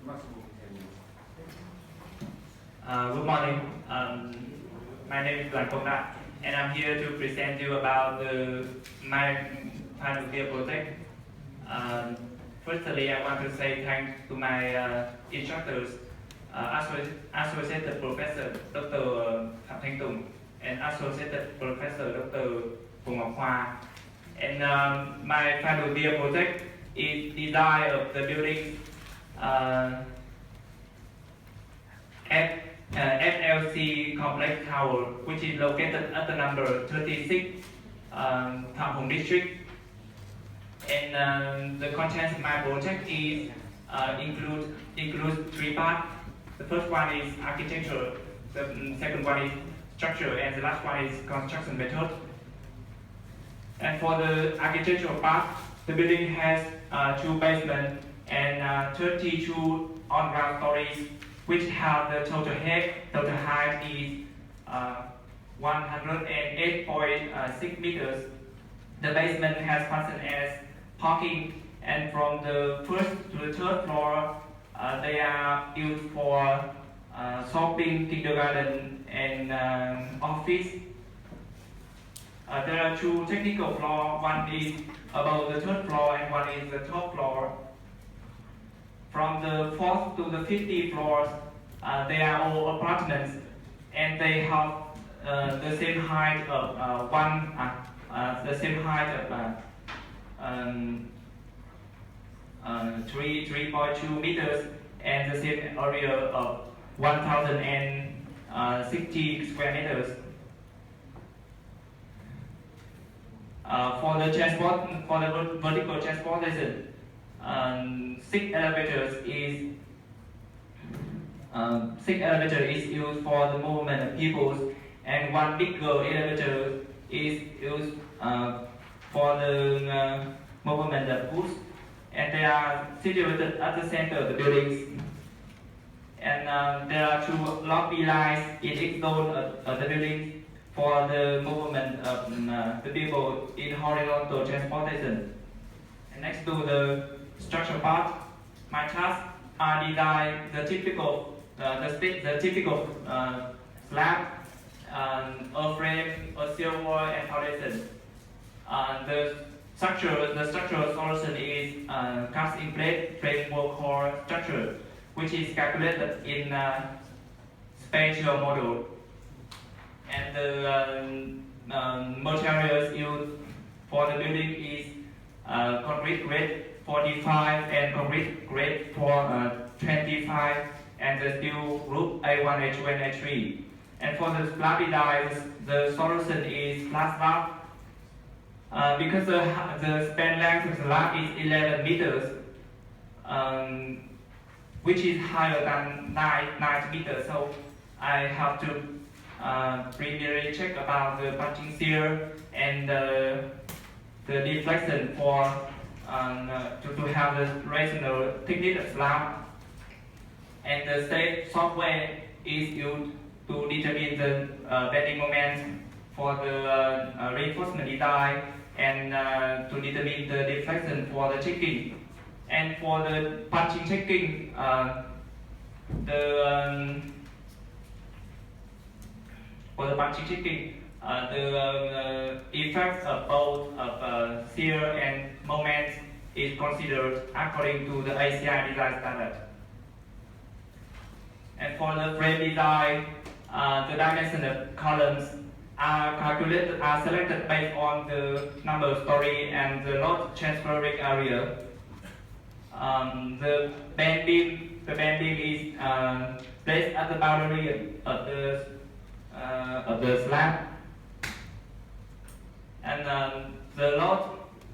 Good morning. My name is Đoàn, and I'm here to present you about my final year project. Firstly, I want to say thanks to my instructors, Associate Professor Dr. Thanh and Associate Professor Dr. Khoa. And my final year project is design of the building FLC Complex Tower, which is located at the number 36, Pham District. And the content of my project is includes three parts. The first one is architecture, the second one is structure, and the last one is construction method. And for the architectural part, the building has 2 basements and 32 on-ground stories, which have the total height is 108.6 meters. The basement has functioned as parking, and from the first to the third floor, they are used for shopping, kindergarten, and office. There are 2 technical floors. One is above the third floor, and one is the top floor. From the 4th to the 50th floors, they are all apartments, and they have the same height of 3.2 meters, and the same area of 1,060 square meters. For the vertical transportation, 6 elevators is used for the movement of people, and 1 bigger elevator is used for the movement of goods, and they are situated at the center of the buildings. And there are 2 lobby lines in each zone of the building for the movement of the people in horizontal transportation. And next to the structure part, my tasks are design the typical slab, a frame, a sill wall, and foundation. The structural solution is cast in plate framework core structure, which is calculated in spatial model. And the materials used for the building is concrete grade 45 and concrete grade 25, and the steel group A1, A2, and A3. And for the slab design, the solution is flat slab. Because the span length of the slab is 11 meters, which is higher than 9 meters, so I have to preliminary check about the punching shear and the deflection for to have the rational thickness of slab. And the state software is used to determine the bending moment for the reinforcement design, and to determine the deflection for the checking. And for the punching checking, the effects of both shear and moment is considered according to the ACI design standard. And for the frame design, the dimension of columns are selected based on the number of story and the load transferring area. The band beam is placed at the boundary of the slab, and the load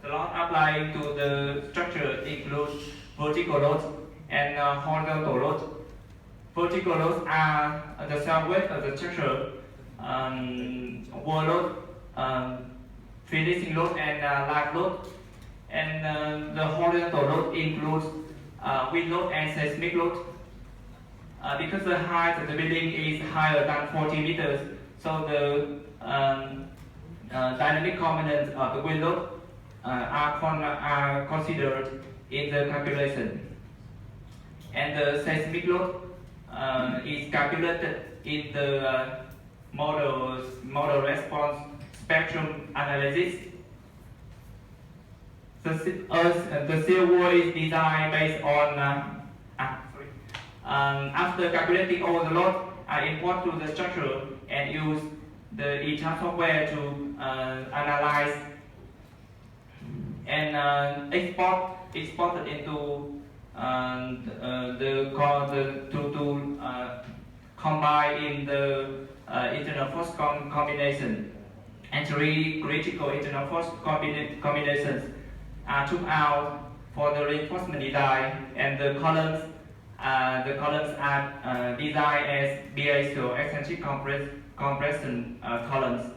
applying to the structure includes vertical load and horizontal load. Vertical loads are the self weight of the structure, wall load, finishing load, and live load. And the horizontal load includes wind load and seismic load. Because the height of the building is higher than 40 meters, so the dynamic components of the wind load are considered in the calculation. and the seismic load is calculated in the model response spectrum analysis. The seal wall is designed based on after calculating all the load, I import to the structure and use the ECHAP software to analyze and export it into combine in the internal force combination, and 3 critical internal force combinations are took out for the reinforcement design, and the columns are designed as biaxial eccentric compression columns,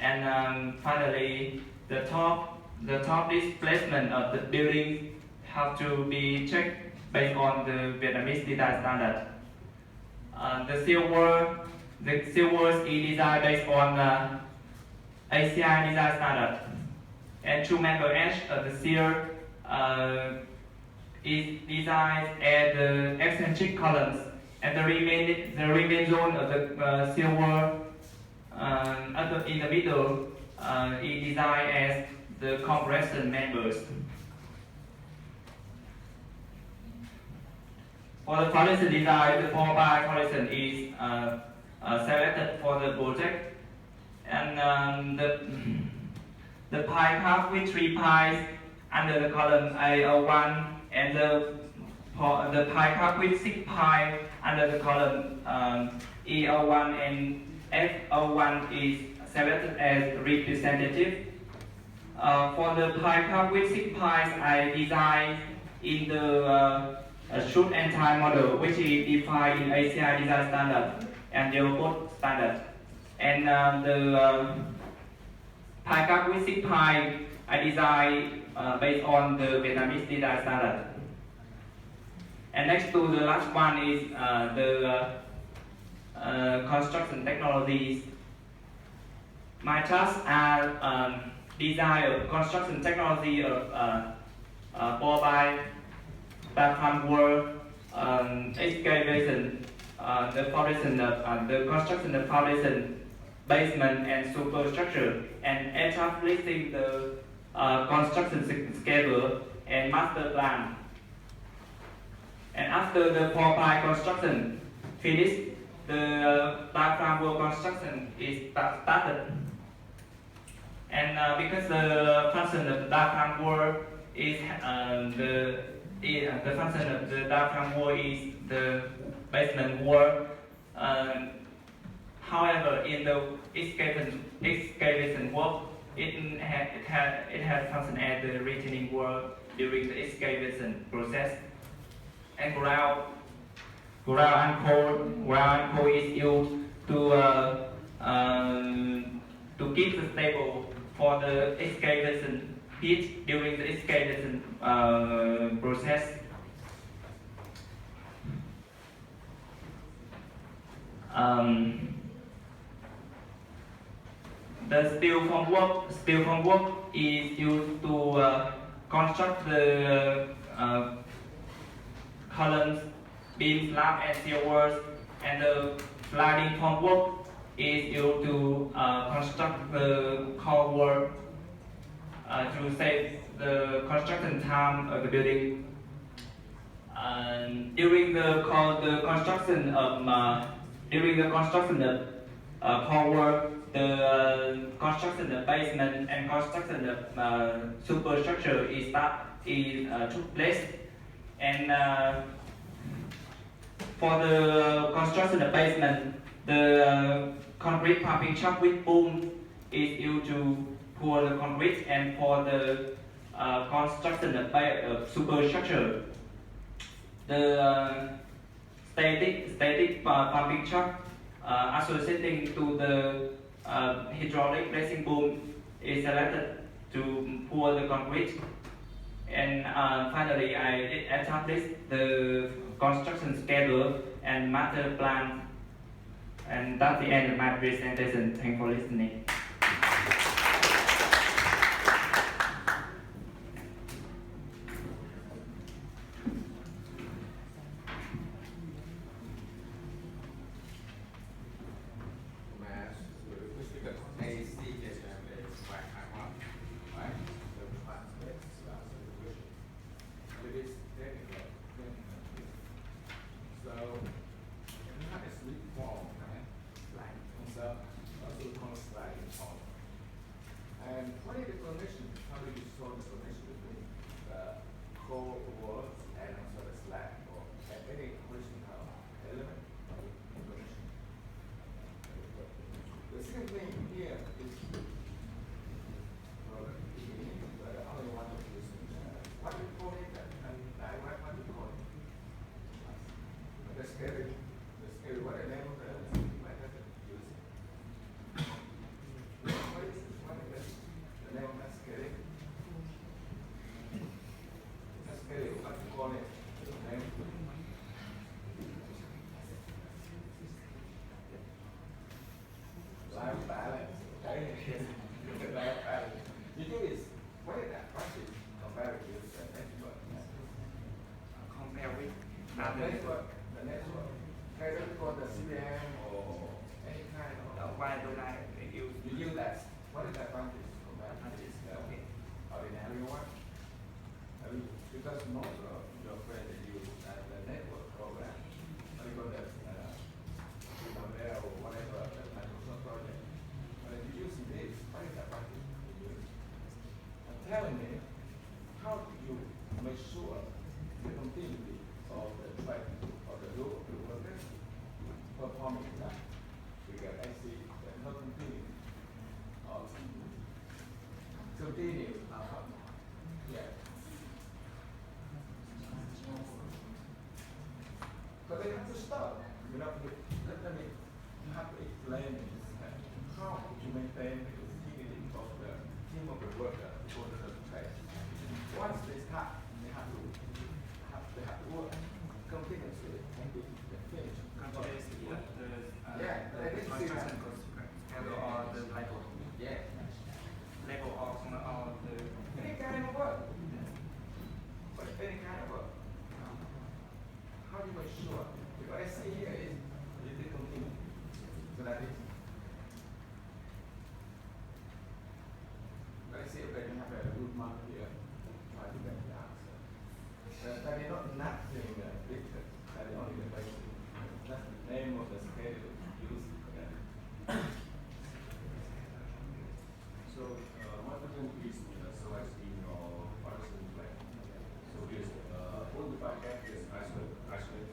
and finally the top displacement of the building have to be checked based on the Vietnamese design standard. The seal wall is designed based on ACI design standard, and 2-member edge of the seal is designed as the eccentric columns, and the remain zone of the seal wall in the middle is designed as the compression members. For the foundation design, the 4-ply foundation is selected for the project, and the pie cup with 3 pies under the column A01, and the pie cup with 6 pies under the column E01 and F01 is selected as representative. For the pie cup with 6 pies, I designed in the shoot and tie model, which is defined in ACI design standard and Europort standard. And the pie cup with 6 pies, I designed based on the Vietnamese design standard. And next to the last one is the construction technologies. My tasks are design of construction technology of by diaphragm wall, excavation, the foundation of the construction of foundation, basement and superstructure, and establishing the construction schedule and master plan. And after the 4-ply construction finished, the diaphragm wall construction is started. And because the function of the diaphragm wall is the function of the diaphragm wall is the basement wall. However, in the excavation work, it has function as the retaining wall during the excavation process. And ground anchor is used to keep the stable for the excavation pit during the excavation process. The steel formwork is used to construct the columns, beams, slab, and steel walls, and the sliding formwork is used to construct the core wall to save the construction time of the building. During the construction of core wall, the construction of basement and construction of superstructure took place. And for the construction of basement, the concrete pumping truck with boom is used to pour the concrete, and for the construction of superstructure, the static pumping truck associating to the hydraulic pressing boom is selected to pour the concrete. And finally, I established the construction schedule and master plan. And that's the end of my presentation. Thanks for listening. walls and also the slab or any horizontal element of information. The second thing here is well, but I only want to use what do you call it? And diagram, what do you call it? The scale, what the name of the method use. What is it? What is it? The name of that scale? That scale, what do you call it? The name? Life balance, okay? Life balance. You think it's, what is that? What is compared with the network? Compare with The network, okay, don't call the CDM or any kind of. why don't I use You use that. What is the advantage compared to this ordinary one? I mean, because most of your friends they use the network program, what do you call that? Or whatever, the Microsoft project. But if you use this, what is the advantage you use? Tell me, how do you make sure the continuity of the track of the loop of the workers performing that? Because I see there's no continuity of continuous outcome. Yeah. But they have to stop. You know, let me you have to explain how to maintain the continuity of the team of the worker before the track. Once they start, they have to work continuously until they finish. continuously the construction and all the level Yeah. level of all the Any kind of work. But any kind of work. How do you make sure? Because I see here is you did continue. So that is. But I see if you have a root mark here, try to get the answer. That is not nothing written. That is only the basic. That's the name of the scale used for that. So, what question is so as in your Patterson plan? So, yes, all the packet is isolate.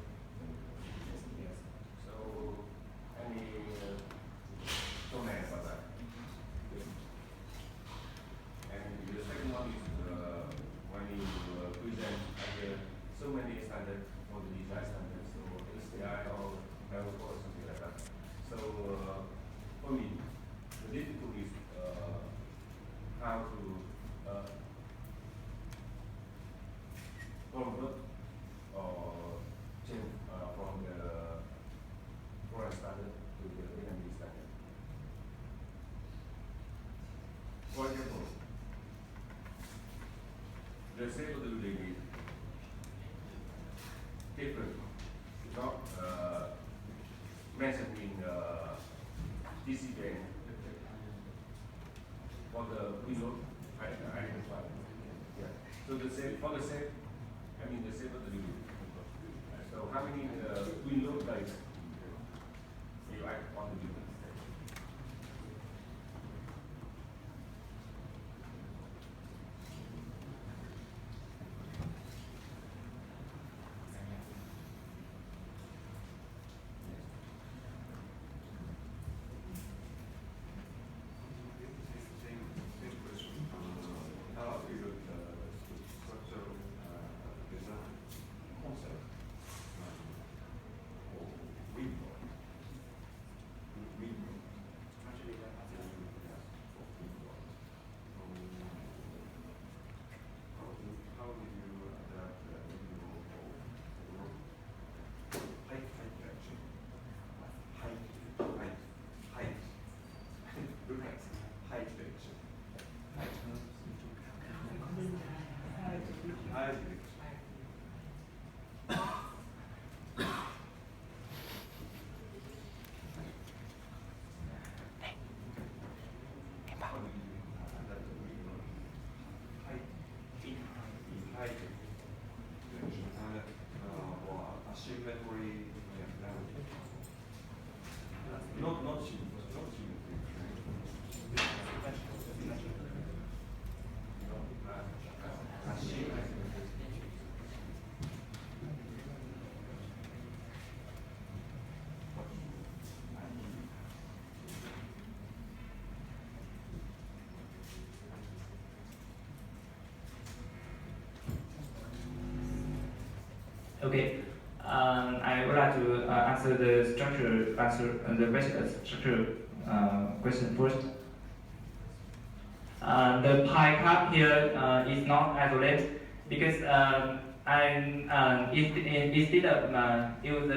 Yes. So, any comments on that? Yes. And the second one is when you present so many standards for the design standards, so HCI or level or something like that. So, for me, the difficulty is how to convert or change from the foreign standard to the Vietnamese standard. For example, the shape of the building is different. It's not mentioned in TCJ. For the window, identify. Yeah. So the shape for the shape, I mean the shape of the window. So how many window types you add on the window? Okay. I would like to answer the structure question first. The pie chart here is not isolated because instead of use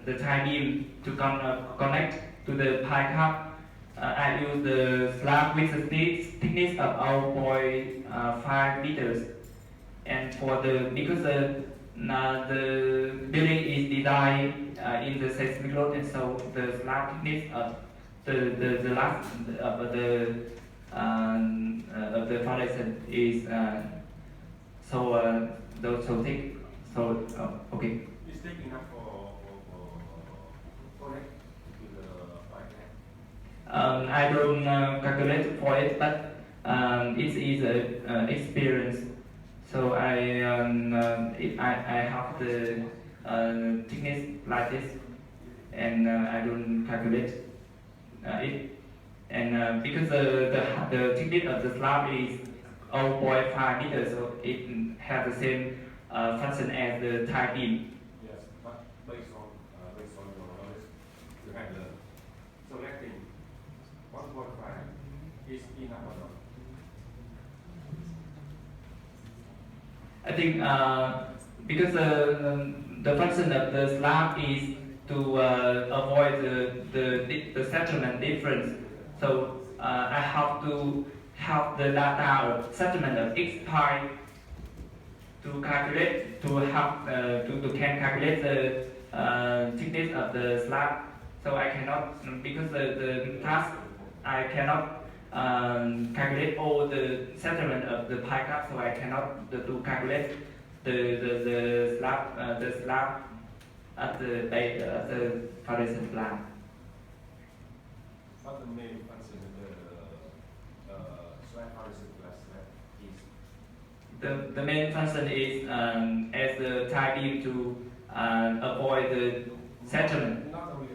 the tie beam to connect to the pie chart, I use the slab with a thickness of 0.5 meters. And for because the building is designed in the seismic load, and so the slab thickness of the last of the foundation is so thick. So okay. Is thick enough for connect to the pipe? I don't calculate for it, but it is an experience. So I have the thickness like this, and I don't calculate it. And because the thickness of the slab is 0.5 meters, so it has the same function as the tie beam. Yes, but based on your knowledge, you have the selecting 1.5 is enough or not? I think because the function of the slab is to avoid the settlement difference, so I have to have the data of settlement of x pi to calculate to have to can calculate the thickness of the slab. So I cannot, because the task I cannot calculate all the settlement of the pie chart, so I cannot to calculate the slab at the base of the foundation plan. What the main function of the slab foundation plus slab is? The main function is as the tie beam to avoid the settlement. Not only to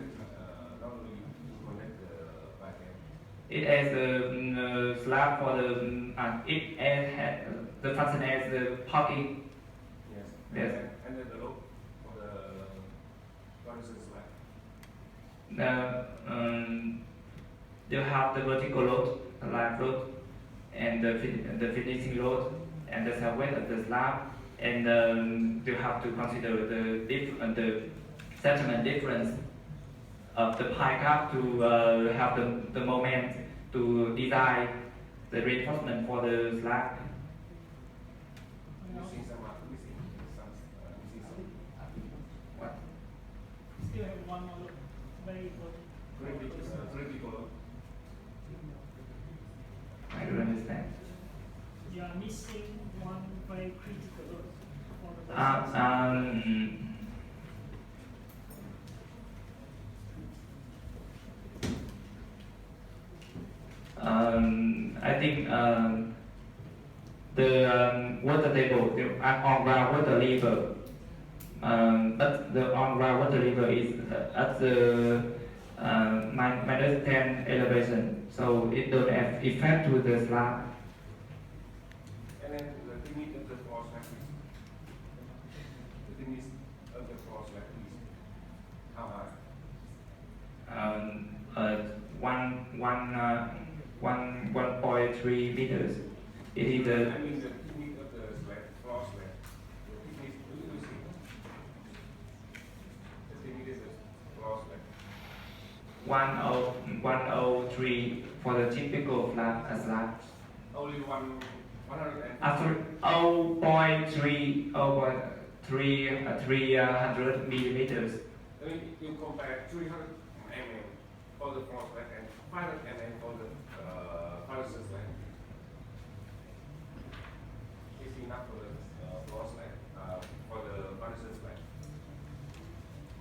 connect the back end. It has the slab for the it has the function as the parking. Yes. Yes. And then the load for the foundation slab. You have the vertical load, the live load, and the finishing load, and the weight of the slab, and you have to consider the settlement difference of the pie chart to have the moment to design the reinforcement for the slab. Missing some. What? Still have one more very important. Critical load. I don't understand. You are missing one very critical load for the I think the water table, the on-ground water level, but the on-ground water level is at the minus 10 elevation, so it don't have effect to the slab. And then the technique of the floor slab is, the technique of the floor slab is how high? 1.3 meters. It is I mean the technique of the slab, floor slab. The technique, do you see? The technique is the floor slab. 103 for the typical slab. Only 100 and After 300 millimeters. I mean, you compare 300 mm for the floor slab and 500 mm for the foundation slab. Is enough for the floor slab, for the foundation slab.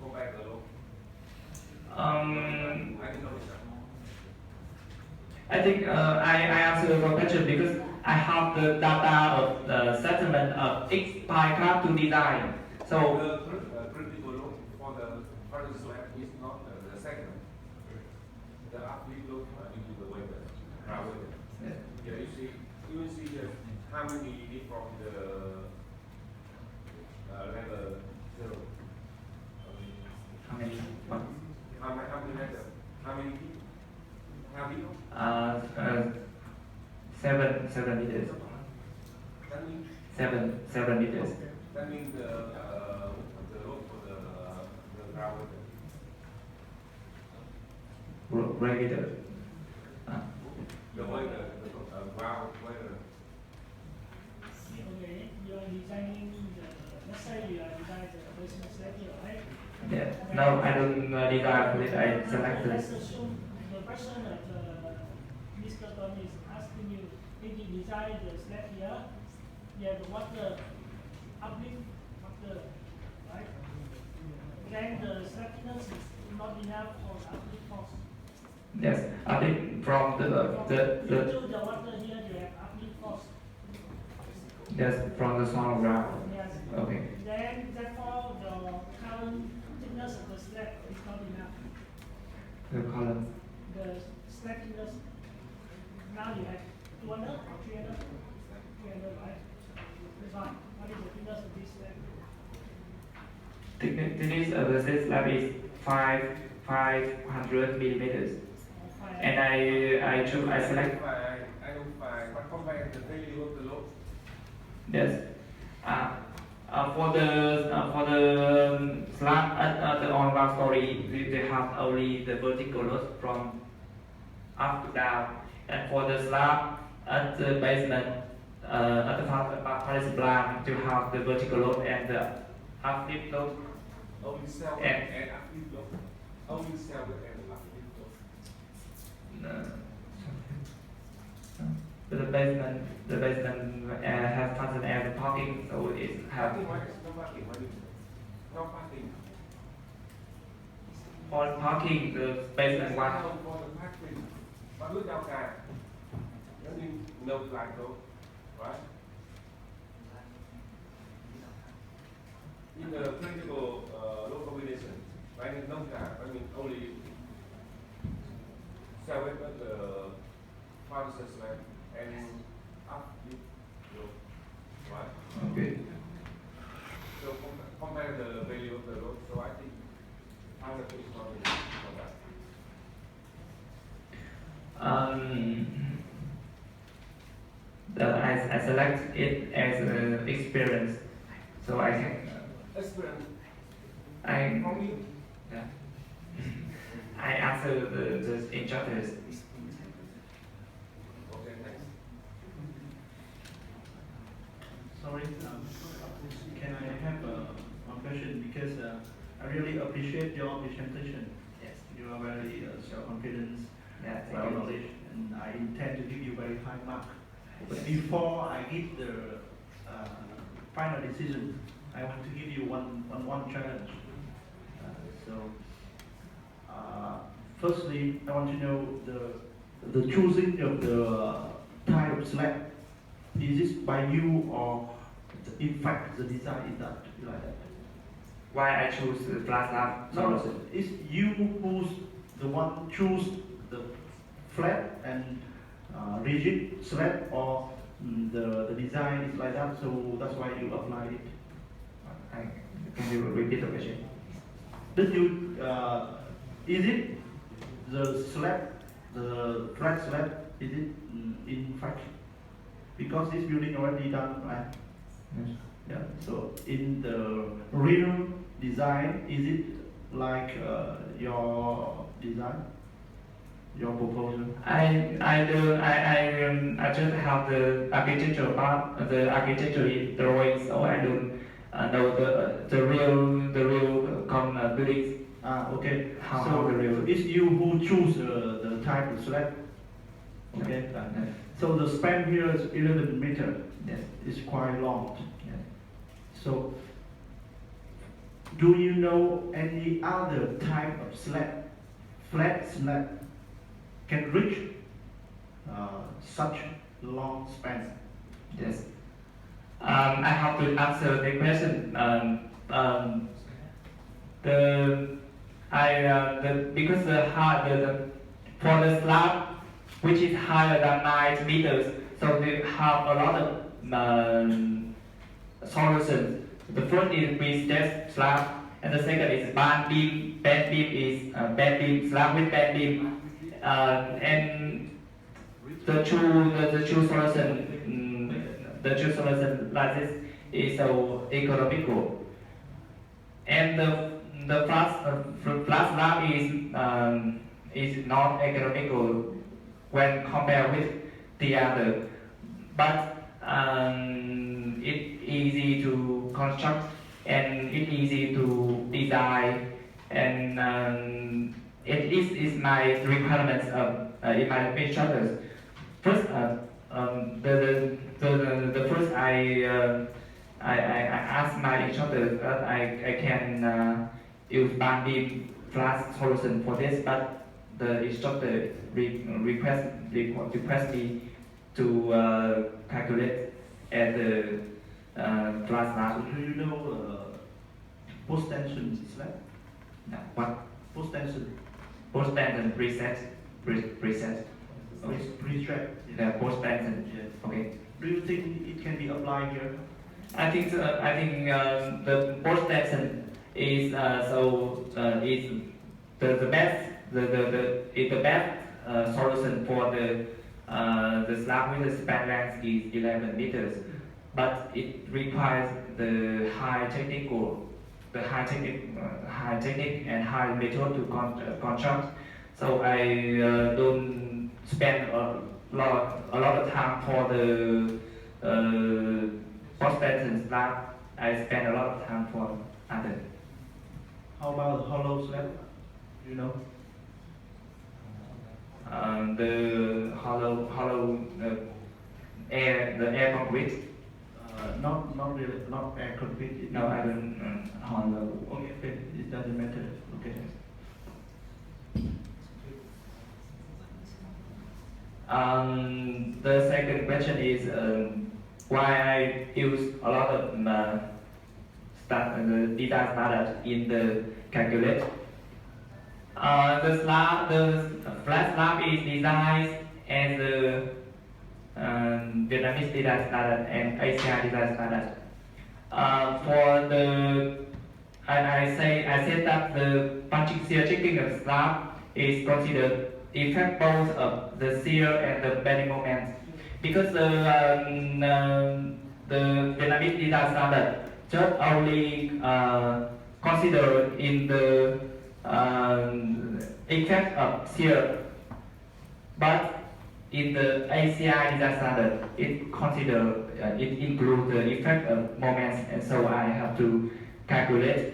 Compare the low. I can notice that. I think I answer your question because I have the data of the settlement of X pie chart to design. So The critical load for the foundation slab is not the second. The uplift load due to the weather, dry weather. Yeah, you will see how many from the level 0. How many? What? How many level? How many people? How people? 7 meters. That means 7 meters. that means the road for the ground. Regular. The weather, the ground weather. Okay, you are designing let's say you are designing the basement slab here, right? Yeah. No, I don't design for it. I select Let's it. assume the person that Mr. Doan is asking you, if you design the slab here, you have the water uplift water, right? Then the slabiness is not enough for the uplift force. Yes. I think from You do the water here, you have uplift force. yes, from the small ground. Yes. Okay. Then therefore the current thickness of the slab is not enough. The column. The slab thickness, now you have 200 or 300? 300, right? That's fine. What is the thickness of this slab? Thickness of the slab is 500 millimeters. Or 500? And I select I don't find, but compare the value of the load. yes. For the slab at the on one story, they have only the vertical load from up to down, and for the slab at the basement, at the Paris plan, to have the vertical load and the uplift load. Only sell and uplift load. Only sell and uplift load. The basement has function as a parking, so it have Parking, why is no parking? Why is no parking? for parking the basement one. For the parking. But look out there. That means no light road, right? In the principal load combination, right? No car, I mean only sell it at the pharmacist land and up you road, right? Okay. So compare the value of the road. So I think I have to for that. I select it as an experience, so I can Experience I from you. yeah. I answer the instructors. Okay, thanks. Sorry, can I have one question? Because I really appreciate your presentation. Yes. You are very self-confident, Yeah. well Thank you. knowledge, and I intend to give you very high mark. But before I give the final decision, I want to give you one challenge. Firstly, I want to know the choosing of the type of slab. Is this by you or in fact the design is that like that? Why I choose the flat slab? No, it's you who's the one choose the flat and rigid slab, or the design is like that, so that's why you apply it. Can you repeat the question? Did you is it the slab, the flat slab? Is it in fact because this building already done, right? Yes. Yeah. So in the real design, is it like your design, your proposal? I just have the architectural part, the architectural drawing, so I don't know the real buildings. Okay. How So the real. it's you who choose the type of slab. Okay. Yes. So the span here is 11 meter. Yes. It's quite long. Yes. So, do you know any other type of slab, flat slab, can reach such long span? Yes. I have to answer the question. Because for the slab, which is higher than 9 meters, so they have a lot of solutions. The first is pre-stressed slab, and the second is band beam. Band beam is band beam slab with band beam, and the true solution like this is so economical. And the flat slab is not economical when compared with the other, but it's easy to construct and it's easy to design, and it is my requirements in my instructors. First, the first I asked my instructor that I can use band beam flash solution for this, but the instructor request me to calculate at the flash lab. So do you know post tension slab? No, what? Post tension. Post tension preset. Pre-strap. Yeah, post tension. Yes. Okay. Do you think it can be applied here? I think the post tension is is the best the best solution for the slab with the span length is 11 meters, but it requires the high technique and high method to construct. So I don't spend a lot of time for the post tension slab. I spend a lot of time for other. How about hollow slab? You know? The hollow air concrete. Not really, not air concrete. No, I don't hollow. Okay, it doesn't matter. Okay. The second question is why I use a lot of design standards in the calculate. The flat slab is designed as the Vietnamese design standard and ASEAN design standard. For the I said that the punching shear checking of slab is considered effect both of the shear and the bending moment, because the Vietnamese design standard just only consider in the effect of shear, but in the ACI design standard it consider it includes the effect of moments, and so I have to calculate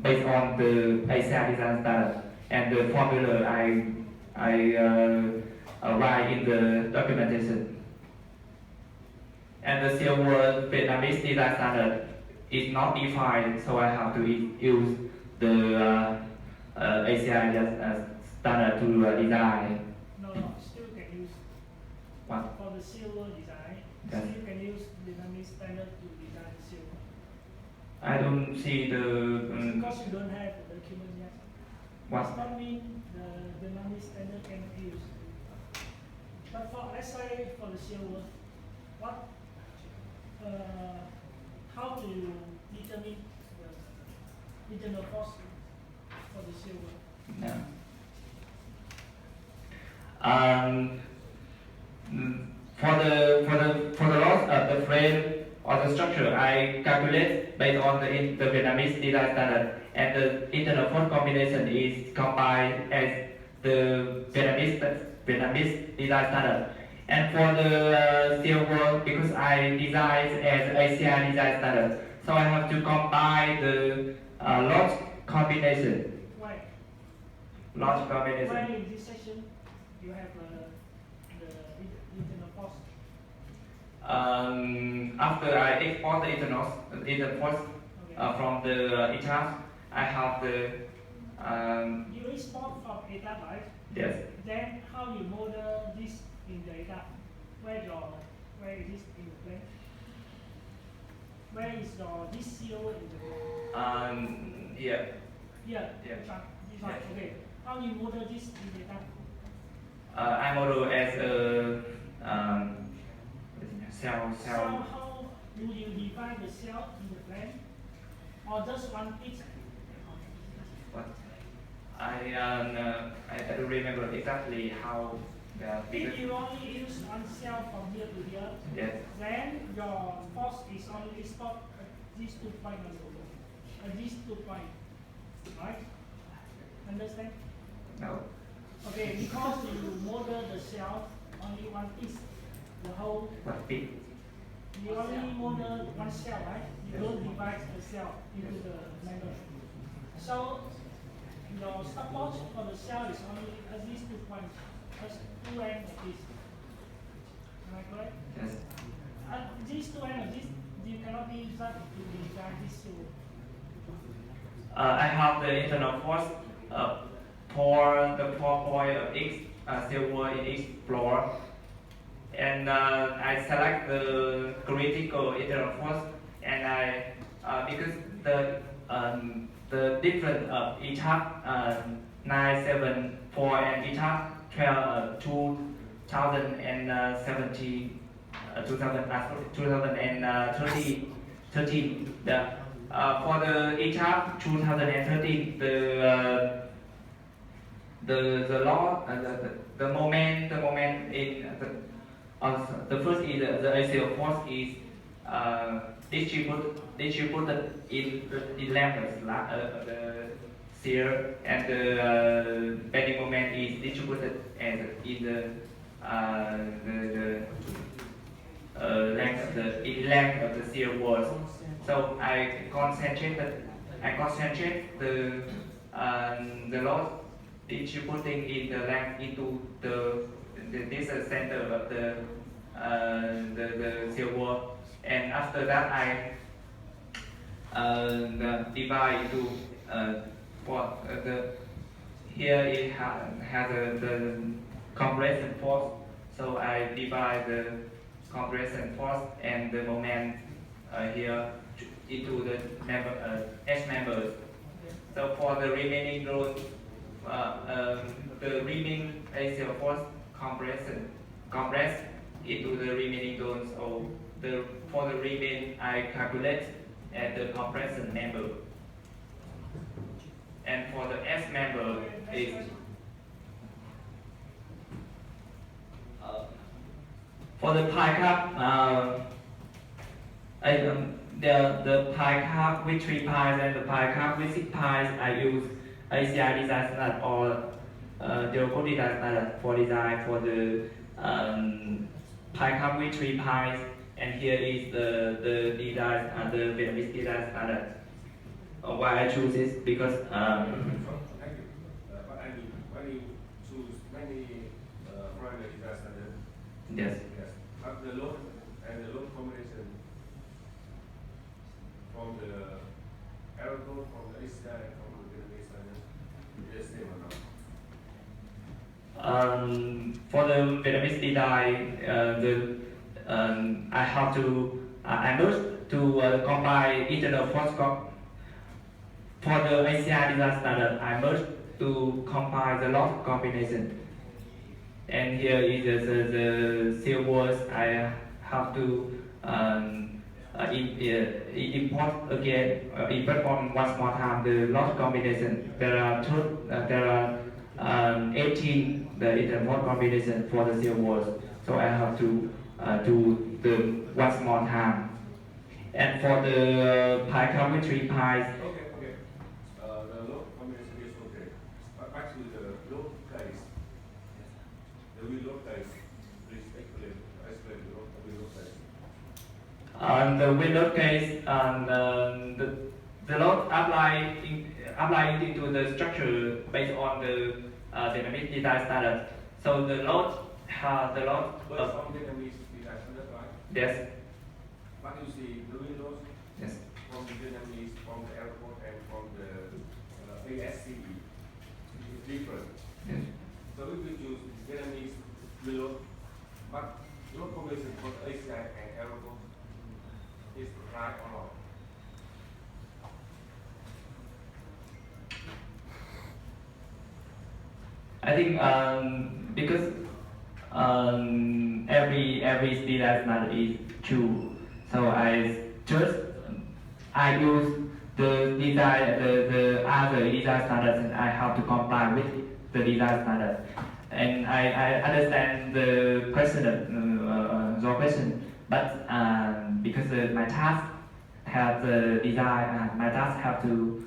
based on the ACI design standard, and the formula I write in the documentation. And the silver Vietnamese design standard is not defined, so I have to use the ACI standard to design. No, still can use. What? For the silver design, Yes. still can use Vietnamese standard to design the silver. I don't see the Because you don't have the document yet. what? Does not mean the Vietnamese standard can be used. But for, let's say for the silver, what, how do you determine the internal force for the silver? No. For the loss of the frame or the structure, I calculate based on the Vietnamese design standard, and the internal force combination is combined as the Vietnamese design standard. And for the silver, because I design as ACI design standard, so I have to combine the loss combination. Why? Loss combination. Why in this section you have the internal force? After I export the internal force from the ETAP, I have the you export from ETAP, right? yes. Then how you model this in the ETAP? Where is this in the plane? Where is this CO in the plane? Yeah. Here. Yeah. This one. Yeah. Okay. How you model this in the ETAP? I model as a cell. So Do you divide the cell in the plan, or just one piece? But I don't remember exactly how. Because If you only use one cell from here to here, yes, then your force is only stopped at these 2 points. At these 2 points, right? Understand? no. Okay, because you model the cell only one piece, the whole. What big? You only model one cell, right? You don't divide the cell into the member. So your support for the cell is only at these 2 points, just 2 ends of this. Am I correct? Yes. At these 2 ends of this, you cannot use that to divide this two. I have the internal force for the 4 point of each silver in each floor, and I select the critical internal force, and I because the difference of each half 974 and each half 2017 2013. For the each half 2013, the law the moment in the first is the axial force is distributed in length the shear, and the bending moment is distributed as in the length of the shear walls. So I concentrate the load distributing in the length into this center of the shear wall, and after that I divide into here it has the compression force, so I divide the compression force and the moment here into the S members. So for the remaining load, the remaining axial force compress into the remaining zones. So for the remain, I calculate at the compression member, and for the S member is for the pie cup. The pie cup with 3 pies and the pie cup with 6 pies, I use ACI design standard or Delco design standard for design for the pie cup with 3 pies, and here is the design the Vietnamese design standard. Why I choose this because Thank you. But I mean, when you choose many primary design standard, yes. yes, but the load and the load combination from the error code from the ACI and from the Vietnamese standard is the same or not? For the Vietnamese design, I have to I must to combine internal force for the ACI design standard. I must to combine the loss combination, and here is the seal walls. I have to import again, import once more time the loss combination. There are 18 the internal force combination for the seal walls, so I have to do the once more time. And for the pie cup with 3 pies, Okay. The load combination is okay. But actually the load case, the wheel load case, please explain the load case. on the window case, the load applied into the structure based on the Vietnamese design standard. So the load But from Vietnamese design standard, right? yes, But you see the windows yes, from the Vietnamese, from the airport, and from the ASCE is different. yes. So if we choose Vietnamese window, but load combination for ACI and airport is right or not? I think because every design standard is true, So I use the design, the other design standards, and I have to comply with the design standard. And I understand the question, your question, but because my task have the design, my task have to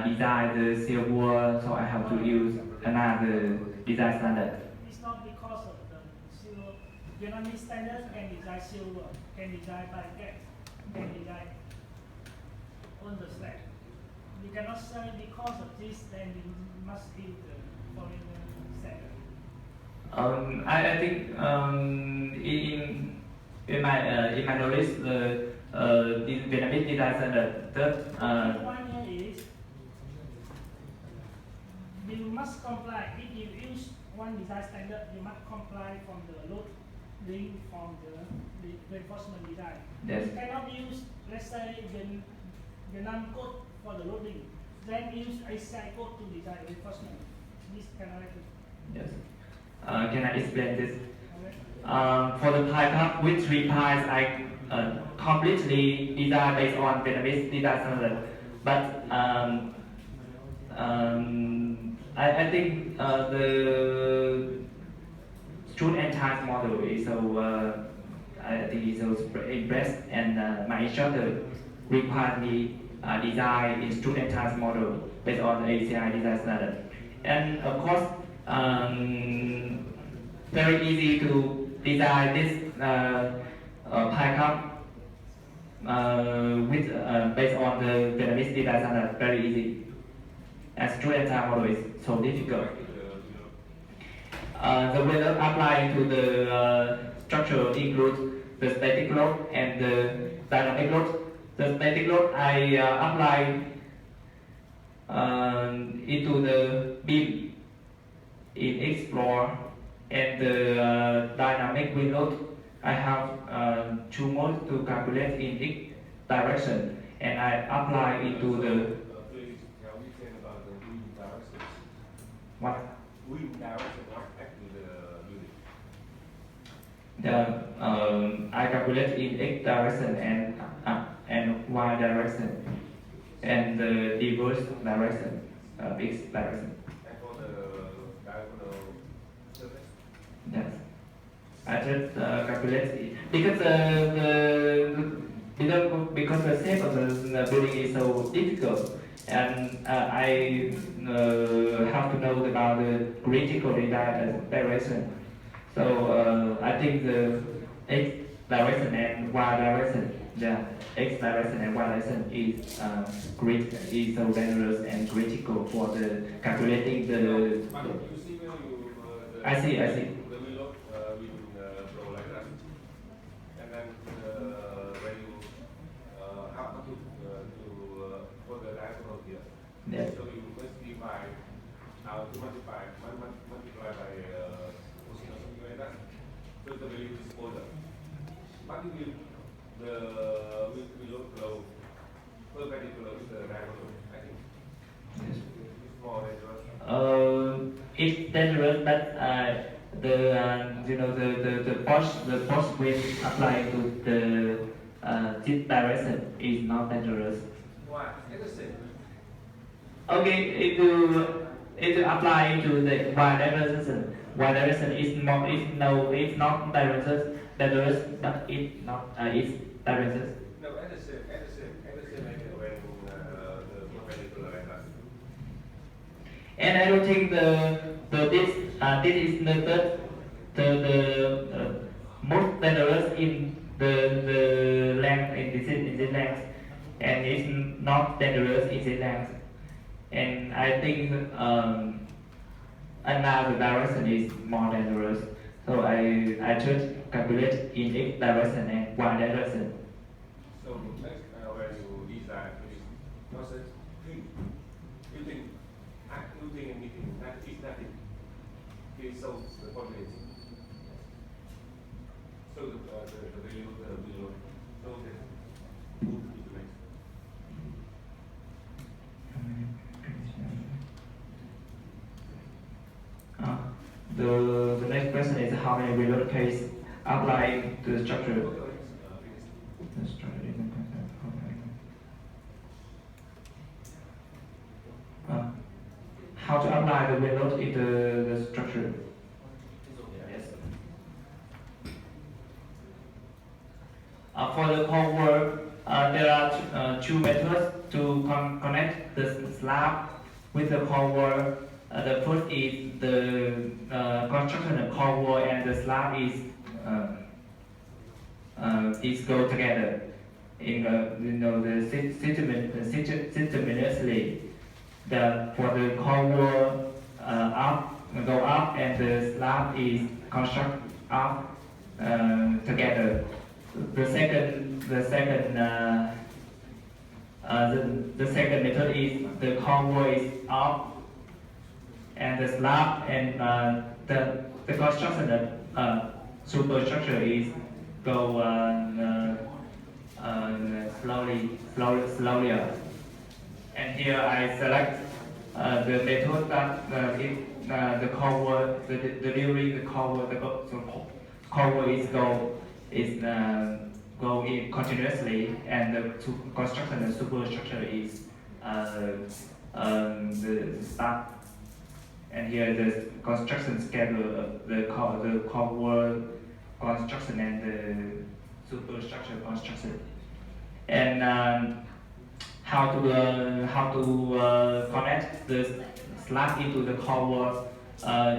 design the silver, so I have to use another design standard. It's not because of the silver. Vietnamese standard can design silver, can design by gas, can design on the slab. You cannot say because of this, then you must use the foreign standard. I think in my knowledge, the Vietnamese design standard The point here is you must comply. If you use one design standard, you must comply from the loading from the reinforcement design. Yes. You cannot use, let's say, the non-code for the loading, then use a side code to design reinforcement. This cannot happen. Yes. Can I explain this? For the pie cup with 3 pies, I completely designed based on Vietnamese design standard. But I think the shoot and task model is so I think is so impressed, and my instructor required me design in shoot and task model based on the ACI design standard. And of course, very easy to design this pie cup with based on the Vietnamese design standard. Very easy. And shoot and task model is so difficult. The way of applying to the structure includes the static load and the dynamic load. The static load I apply into the beam in X floor, and the dynamic wind load I have 2 modes to calculate in X direction, and I apply into the what? Wind direction, what actually the unit? I calculate in X direction and Y direction, and the reverse direction, X direction. And for the diagonal surface? Yes. I just calculate it because because the shape of the building is so difficult, and I have to know about the critical direction. So I think the X direction and Y direction, yeah, X direction and Y direction is is so dangerous and critical for the calculating the. But you see when you I see. the wheel load will flow like that, and then when you have to for the diagonal here. Yes. So you multiply multiply by something like that. So the value is older. But it will the will flow perpendicular to the diagonal, I think. Yes. It's more dangerous. It's dangerous, but the force wind applied to the this direction is not dangerous. Why? It's the same. Okay, if you apply to the Y direction is not dangerous, but it's not it's dangerous. No, at the same like when the perpendicular like that. And I don't think this is the most dangerous in the length in this length, and it's not dangerous in this length. And I think another direction is more dangerous. So I just calculate in X direction and Y direction. So next when you design this process, you think anything that is nothing. It solves the problem. So the value will so that move to the next. The next question is how many reload case apply to the structure. The structure. how to apply the weight load into the structure. Yes. For the core work, there are two methods to connect the slab with the core wall. The first is the construction of core wall and the slab is go together in the systematically. For the core wall go up and the slab is construct up together. The second method is the core wall is up and the slab and the construction of superstructure is go slowly. And here I select the method that the core wall, during the core wall, the core wall is go in continuously, and the construction of superstructure is the start. And here the construction schedule of the core wall construction and the superstructure construction. And how to connect the slab into the core wall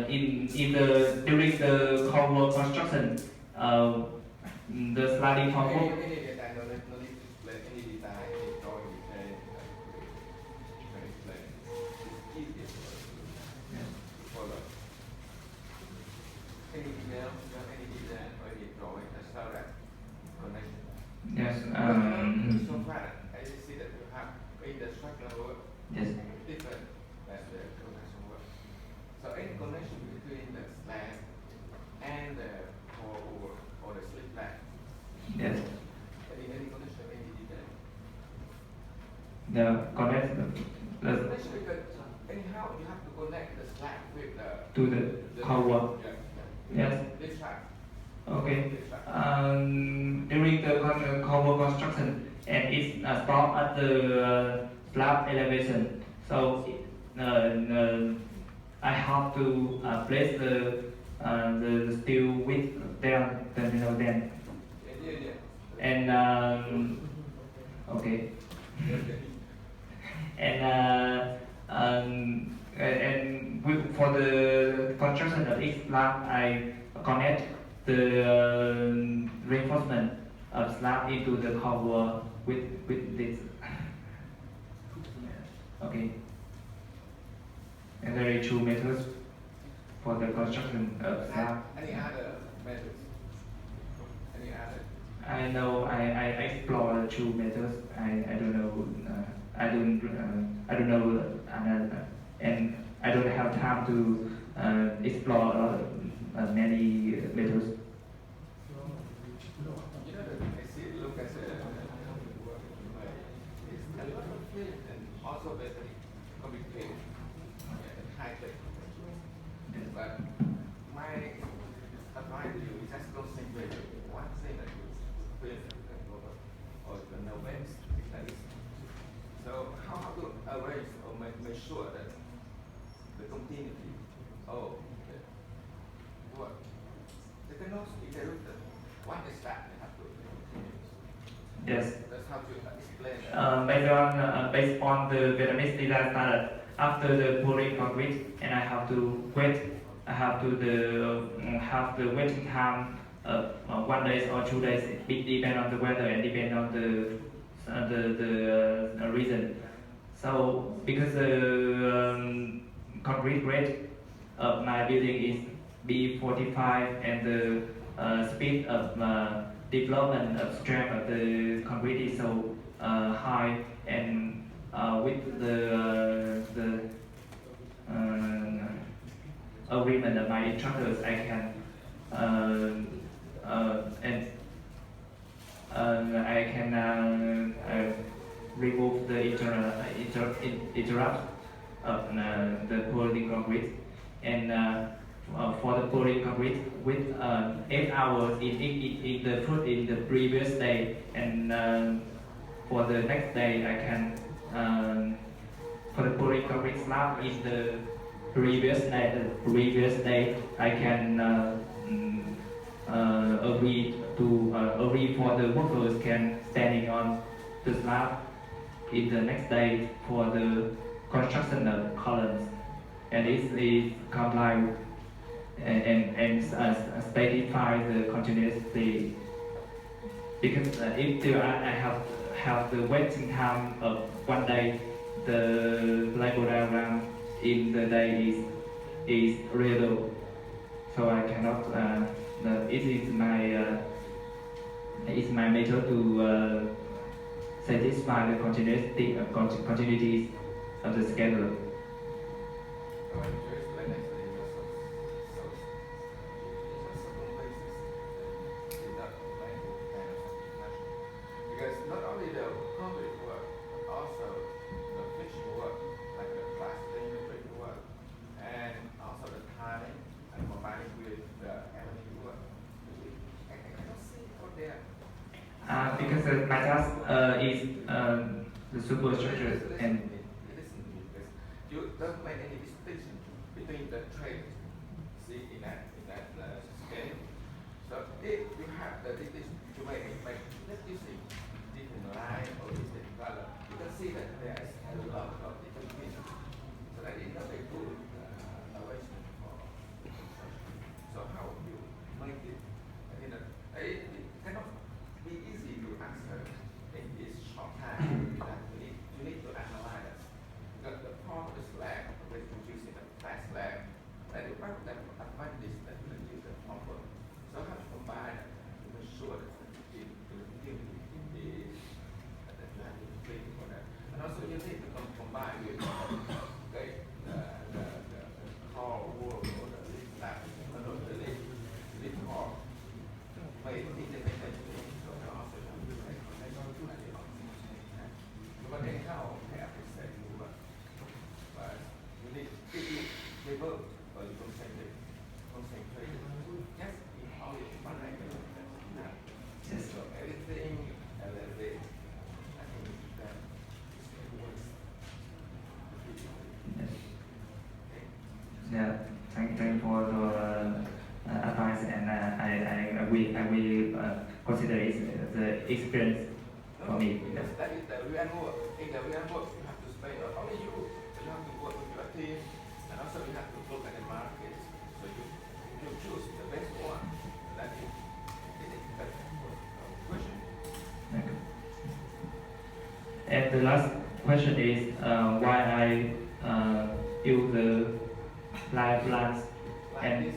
during the core wall construction. The sliding core wall. Yes. So far, I see that you have in the structural work Yes. different as the connection work. So any connection between the slab and the core work or the slip back. Yes. Any connection, any detail. The connection. Connection because anyhow you have to connect the slab with To the core wall. Yeah. Yes. This side. Okay. During the core wall construction, and it's stopped at the slab elevation. So I have to place the steel width down, then. Yeah. And okay. For the construction of each slab, I connect the reinforcement of slab into the core wall with this. Okay. And there are two methods for the construction of slab. Any other methods? Any other? I know I explore the two methods. I don't know. I don't know and I don't have time to explore many methods. You know, I see, look at the work it's a lot of field and also very complicated and high tech. But my advice to you is just concentrate on one thing that you feel or the no base. So how to arrange or make sure that the continuity what the cannot interrupt one is that they have to continue. Yes. That's how to explain that. Based on the Vietnamese design standard, after the pouring concrete, and I have to wait. I have to have the waiting time 1 day or 2 days. It depends on the weather and depends on the reason. So because the concrete grade of my building is B45 and the speed of development of strength of the concrete is so high, and with the agreement of my instructors, I can I can remove the interrupt of the pouring concrete, and for the pouring concrete with 8 hours in the previous day, and for the next day I can for the pouring concrete slab in the previous day, I can agree for the workers can standing on the slab in the next day for the construction of columns, and it is comply and specify the continuously, because if I have the waiting time of 1 day, the labor diagram in the day is real, so I cannot. It is my method to satisfy the continuities of the schedule. Because not only the public work, but also the fiction work, like the plastering, the brick work, and also the tiling, and combining with the energy work. I cannot see out there. Because my task is the superstructure and Listen to me, because you don't make any distinction between the trades. See in that scale. So if you have the distinction, you make let's see different line or different color. You can see that there is a lot of different things. So that is not a good narration for construction. So how you make it? It cannot be easy to answer in this short time. You need to analyze it. Because the part of the slab, when you use it a flat slab, that is part of the advantage that you can use the offer. So how to combine it to make sure that the continuity is that you have to clean for that. And also you need to combine with the core wall or the lead slab, the lead core. Made independently, so you also have to make connection to the option. But anyhow, have to say move. But you need to develop or you concentrate. Yes, in all your financial. yes. So everything a little bit, I think that is works. Yeah, thank you for your advice, and I will consider it the experience for me. Because that is the real work. In the real work, you have to spend not only you, but you have to work with your team, and also you have to look at the market. So you choose the best one. That is the question. Thank you. And the last question is why I use the live plants Like and this